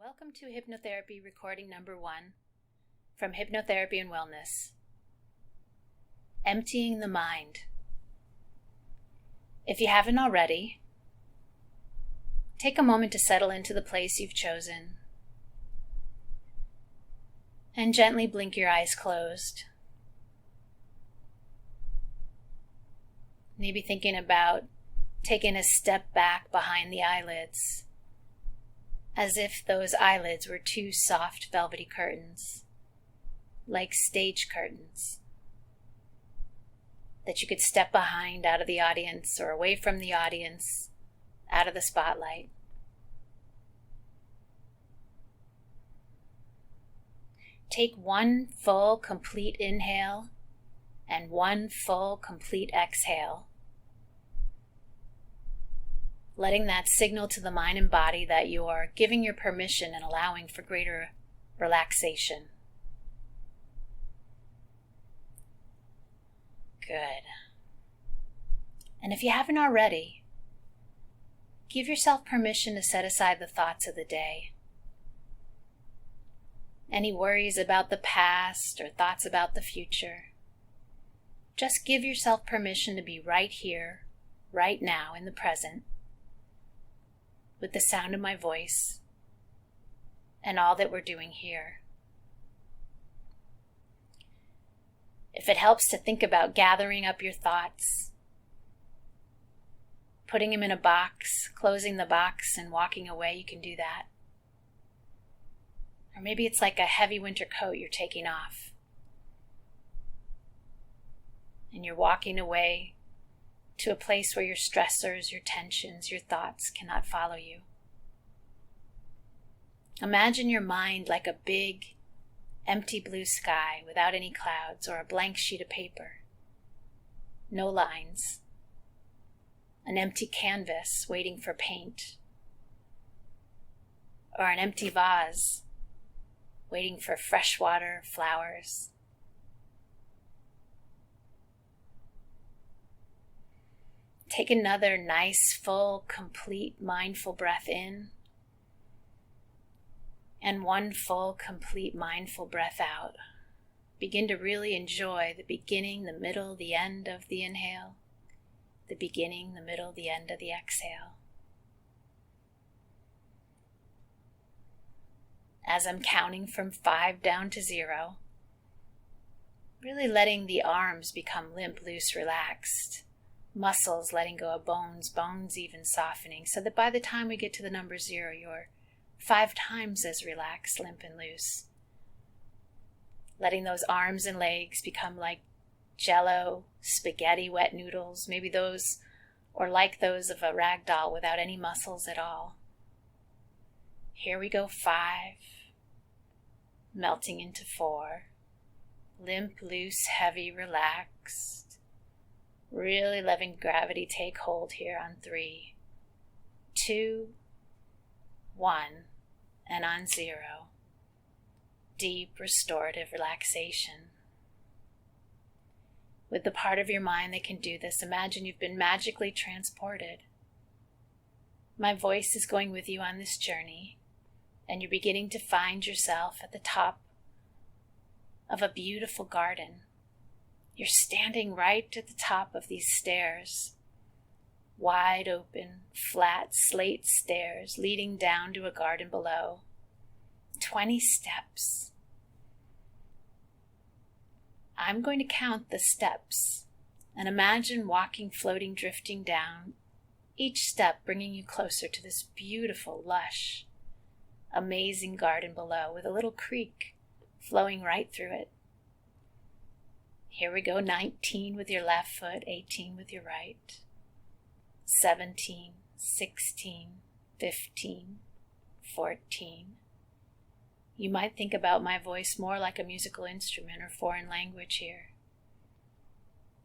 Welcome to Hypnotherapy recording number 1 from Hypnotherapy and Wellness. Emptying the mind. If you haven't already, take a moment to settle into the place you've chosen and gently blink your eyes closed. Maybe thinking about taking a step back behind the eyelids, as if those eyelids were two soft velvety curtains, like stage curtains, that you could step behind out of the audience or away from the audience, out of the spotlight. Take one full, complete inhale and one full, complete exhale, letting that signal to the mind and body that you are giving your permission and allowing for greater relaxation. Good. And if you haven't already, give yourself permission to set aside the thoughts of the day. Any worries about the past or thoughts about the future. Just give yourself permission to be right here, right now, in the present, with the sound of my voice and all that we're doing here. If it helps to think about gathering up your thoughts, putting them in a box, closing the box and walking away, you can do that. Or maybe it's like a heavy winter coat you're taking off and you're walking away to a place where your stressors, your tensions, your thoughts cannot follow you. Imagine your mind like a big, empty blue sky without any clouds, or a blank sheet of paper. No lines. An empty canvas waiting for paint. Or an empty vase waiting for fresh water, flowers. Take another nice, full, complete, mindful breath in, and one full, complete, mindful breath out. Begin to really enjoy the beginning, the middle, the end of the inhale, the beginning, the middle, the end of the exhale. As I'm counting from 5 down to 0, really letting the arms become limp, loose, relaxed. Muscles letting go of bones, bones even softening, so that by the time we get to the number 0, you're 5 times as relaxed, limp, and loose. Letting those arms and legs become like jello, spaghetti, wet noodles, maybe those, or like those of a rag doll without any muscles at all. Here we go, 5, melting into 4, limp, loose, heavy, relaxed. Really letting gravity take hold here on 3, 2, 1, and on 0. Deep restorative relaxation. With the part of your mind that can do this, imagine you've been magically transported. My voice is going with you on this journey, and you're beginning to find yourself at the top of a beautiful garden. You're standing right at the top of these stairs, wide open, flat slate stairs leading down to a garden below. 20 steps. I'm going to count the steps and imagine walking, floating, drifting down, each step bringing you closer to this beautiful, lush, amazing garden below with a little creek flowing right through it. Here we go, 19 with your left foot, 18 with your right, 17, 16, 15, 14. You might think about my voice more like a musical instrument or foreign language here.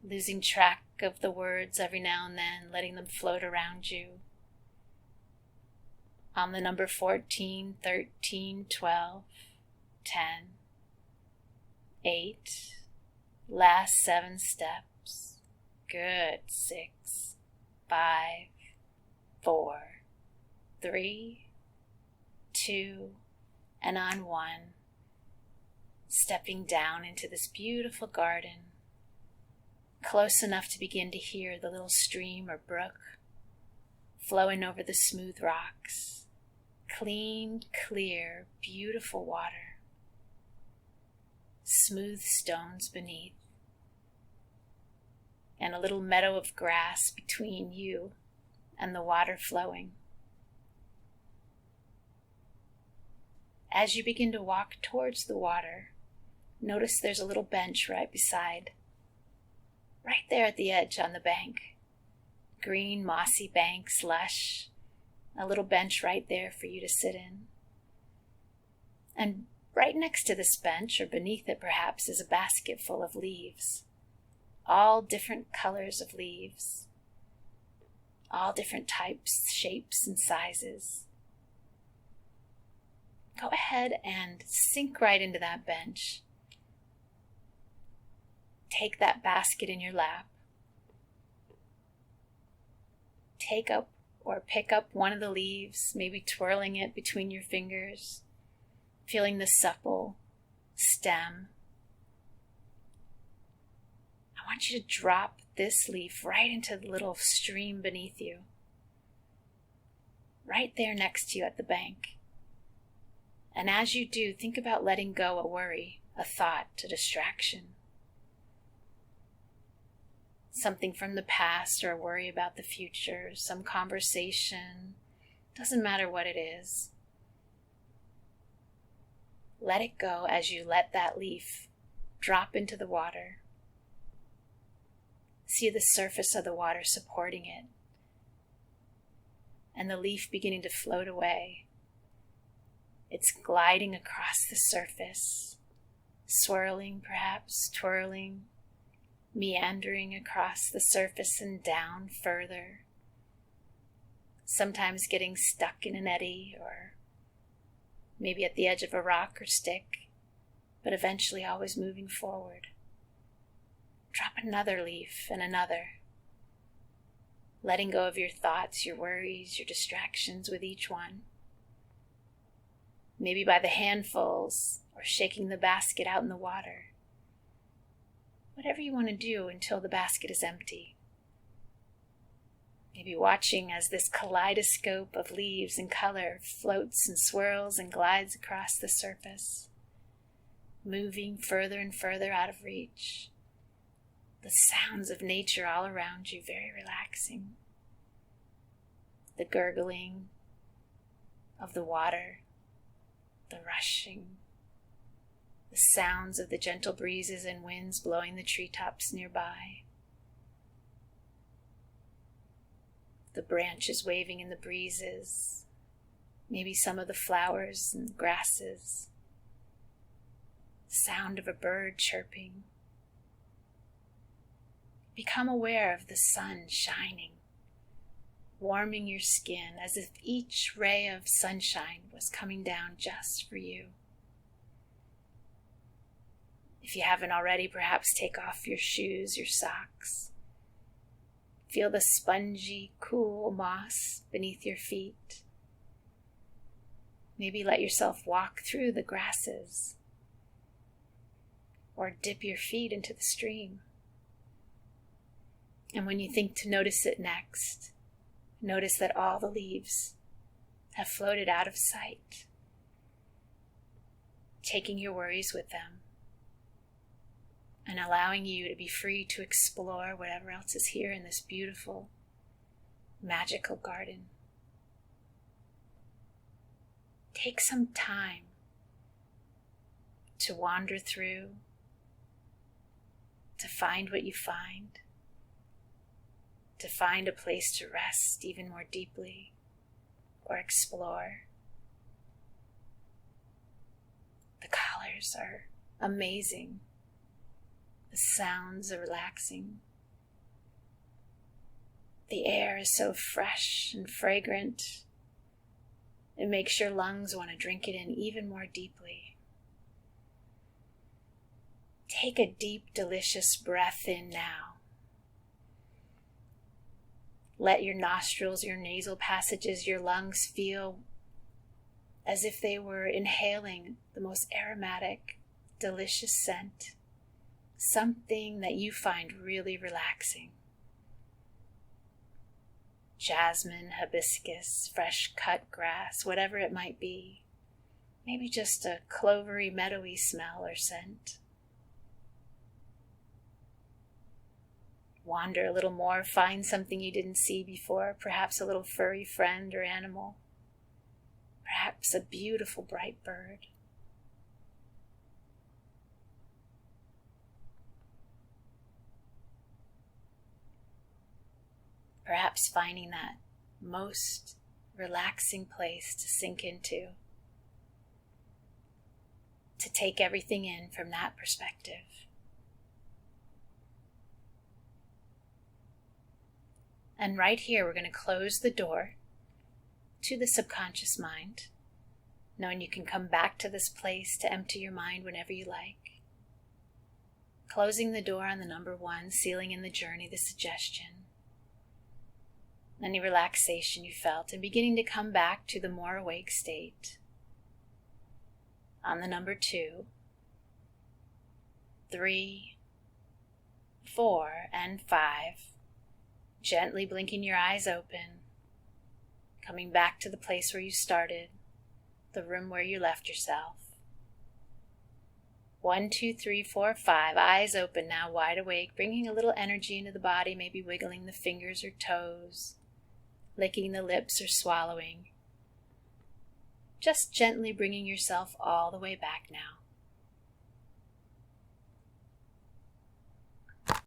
Losing track of the words every now and then, letting them float around you. On the number 14, 13, 12, 10, 8, last 7 steps. Good. 6, 5, 4, 3, 2, And on one, stepping down into this beautiful garden, close enough to begin to hear the little stream or brook flowing over the smooth rocks. Clean, clear, beautiful water. Smooth stones beneath. And a little meadow of grass between you and the water flowing. As you begin to walk towards the water, notice there's a little bench right beside. Right there at the edge on the bank. Green, mossy banks, lush. A little bench right there for you to sit in. And right next to this bench, or beneath it perhaps, is a basket full of leaves. All different colors of leaves. All different types, shapes, and sizes. Go ahead and sink right into that bench. Take that basket in your lap. Take up or pick up one of the leaves, maybe twirling it between your fingers, feeling the supple stem. I want you to drop this leaf right into the little stream beneath you, right there next to you at the bank. And as you do, think about letting go a worry, a thought, a distraction. Something from the past or a worry about the future, some conversation, doesn't matter what it is. Let it go as you let that leaf drop into the water. See the surface of the water supporting it, and the leaf beginning to float away. It's gliding across the surface, swirling perhaps, twirling, meandering across the surface and down further, sometimes getting stuck in an eddy or maybe at the edge of a rock or stick, but eventually always moving forward. Drop another leaf and another, letting go of your thoughts, your worries, your distractions with each one. Maybe by the handfuls or shaking the basket out in the water. Whatever you want to do until the basket is empty. Maybe watching as this kaleidoscope of leaves and color floats and swirls and glides across the surface, moving further and further out of reach. The sounds of nature all around you, very relaxing. The gurgling of the water, the rushing, the sounds of the gentle breezes and winds blowing the treetops nearby, the branches waving in the breezes, maybe some of the flowers and grasses, the sound of a bird chirping. Become aware of the sun shining, warming your skin as if each ray of sunshine was coming down just for you. If you haven't already, perhaps take off your shoes, your socks. Feel the spongy, cool moss beneath your feet. Maybe let yourself walk through the grasses or dip your feet into the stream. And when you think to notice it next, notice that all the leaves have floated out of sight, taking your worries with them and allowing you to be free to explore whatever else is here in this beautiful, magical garden. Take some time to wander through, to find what you find, to find a place to rest even more deeply or explore. The colors are amazing. The sounds are relaxing. The air is so fresh and fragrant. It makes your lungs want to drink it in even more deeply. Take a deep, delicious breath in now. Let your nostrils, your nasal passages, your lungs feel as if they were inhaling the most aromatic, delicious scent, something that you find really relaxing. Jasmine, hibiscus, fresh cut grass, whatever it might be. Maybe just a clovery, meadowy smell or scent. Wander a little more, find something you didn't see before, perhaps a little furry friend or animal, perhaps a beautiful bright bird. Perhaps finding that most relaxing place to sink into, to take everything in from that perspective. And right here, we're going to close the door to the subconscious mind, knowing you can come back to this place to empty your mind whenever you like. Closing the door on the number 1, sealing in the journey, the suggestion, any relaxation you felt, and beginning to come back to the more awake state. On the number 2, 3, 4, and 5, gently blinking your eyes open, coming back to the place where you started, the room where you left yourself. 1, 2, 3, 4, 5, eyes open now, wide awake, bringing a little energy into the body, maybe wiggling the fingers or toes, licking the lips or swallowing. Just gently bringing yourself all the way back now.